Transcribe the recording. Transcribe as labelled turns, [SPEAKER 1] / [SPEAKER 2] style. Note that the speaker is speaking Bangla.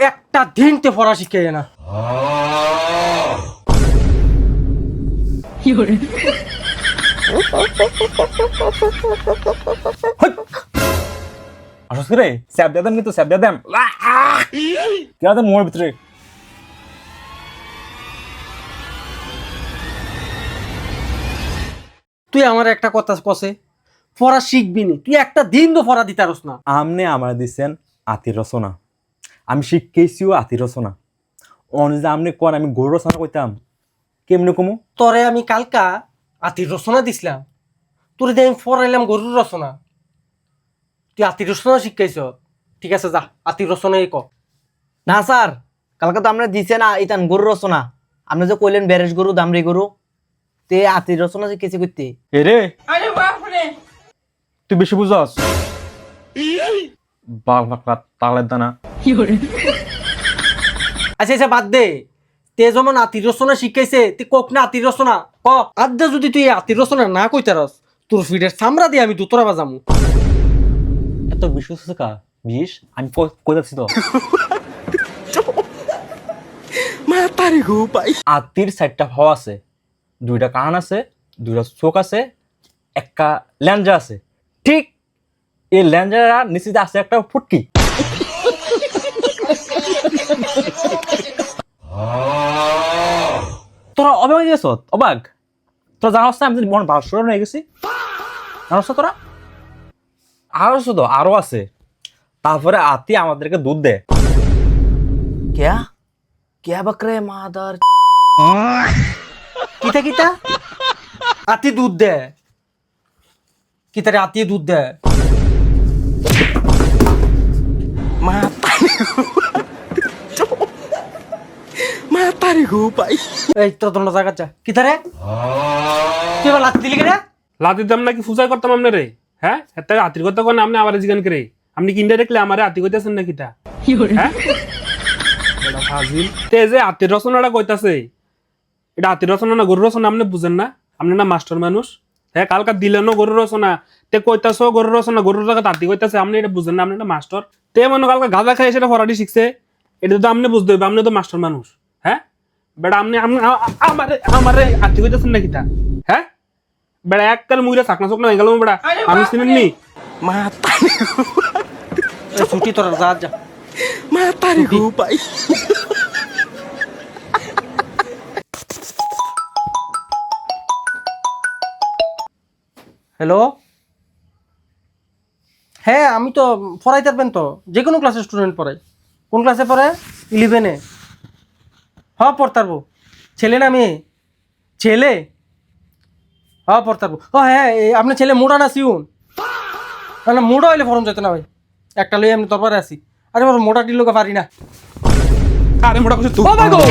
[SPEAKER 1] একটা দিন তে পড়া শিখে না।
[SPEAKER 2] আসলে রে স্যাপ দেন কিন্তু স্যাপ দেন কেন তো মোর ভিতরে
[SPEAKER 1] তুই আমার একটা কথা কসে পড়া শিখবি নি, তুই একটা দিন তো পড়া দিতে পারস না।
[SPEAKER 2] আমনে আমার দিছেন আতির রচনা, আমি শিখেছিও আতির রচনা। অনুযায়ী আমনে কোন আমি গরু রচনা করতাম কেমনে কমু?
[SPEAKER 1] তোরে আমি কালকা আতির রচনা দিছিলাম, তোরে দিয়ে আমি পড়াইলাম গরুর রচনা, তুই আতির রচনা শিখাইছ। ঠিক আছে যা আতির রচনাই ক।
[SPEAKER 3] না স্যার, কালকে তো আমরা দিছে না ইতান গরু রচনা। আপনি যে কইলেন বেরেশ গরু দামরি গরু, তে আতির রচনা শিখেছি করতে।
[SPEAKER 2] এ রে তুই বেশি বুঝস বাল ফাকলা তালের দানা।
[SPEAKER 1] আচ্ছা আচ্ছা বাদ দে, তে যেমন আতির রচনা শিখাইছে তুই কক না আতির রচনা ক। আদা যদি তুই আতির রচনা না কইতারস তোর ফিডের চামড়া দিয়ে আমি দুতরা বাজামু।
[SPEAKER 2] এত বিশেষ কা বিশ আমি কই যাচ্ছি তো আতির চারটা ভাও আছে, দুইটা কান আছে, দুইটা চোখ আছে, একটা ল্যাঞ্জা আছে। ঠিক এই ল্যাঞ্জার নিচে আছে একটা ফুটকি। তোরা অবাক হয়ে গেছ? অবাক? তোরা জানাস না আমি মন ভাষণ হয়ে গেছি? জানাস তোরা? আরো আছে। তারপরে আতি আমাদেরকে দুধ দেয়।
[SPEAKER 3] क्या क्या बक रहे मादर?
[SPEAKER 1] কিতা কিতা আতি দুধ দে, কিতারে আতি দুধ দে। এই তোর তোমরা জায়গা চা কিতারে তুই এবার লাতি দিলি কেন?
[SPEAKER 4] লাতি দাম নাকি ফুজাই করতাম আপনি রে? হ্যাঁ একটা আতির কথা কোন আপনি আবার জিগান করে আপনি কি ইনডাইরেক্টলি আমারে আতি কইতাছেন নাকি তা? হ্যাঁ এটা ফাজিল। তে যে আতির রচনাটা কইতাছে এটা আতির রচনা না গরুর রচনা আপনি বুঝেন না? আপনি না মাস্টার মানুষ। হ্যাঁ কালকা দিলেনও গরুর রচনা, তে কইতাছো গরুর রচনা, গরুর জায়গা আতি কইতাছে, আপনি এটা বুঝেন না? আপনি না মাস্টার। তে মনে কালকা গাঁজা খাই সেটা ফরাডি শিখছে, এটা তো আপনি বুঝতে হবে, আপনি তো মাস্টার মানুষ। হ্যাঁ বেটা আপনি আমারে আমারে আতি কইতাছেন নাকি তা? হ্যাঁ বেড়া এককাল মুইরা চাকনা চকনা হয়ে গেল বেড়া, আমি চিনেননি?
[SPEAKER 1] ছুটি তোর যা যা হ্যালো, হ্যাঁ আমি তো পড়াইতে পারবেন তো, যে কোনো ক্লাসের স্টুডেন্ট পড়াই। কোন ক্লাসে পড়ে? 11-এ। হ্যাঁ পড়তে পারবো। ছেলে না মেয়ে? ছেলে। হ্যাঁ পড়তে পারবো। ও হ্যাঁ আপনার ছেলে মোড়া না সিউন? না মোড়া হইলে ফরম যেত না ভাই, একটা লই আমি তোর পারে আসি। আরে মোটা টির লোক পারি না।
[SPEAKER 4] আরে মোটা কিছু
[SPEAKER 1] ও মাই গড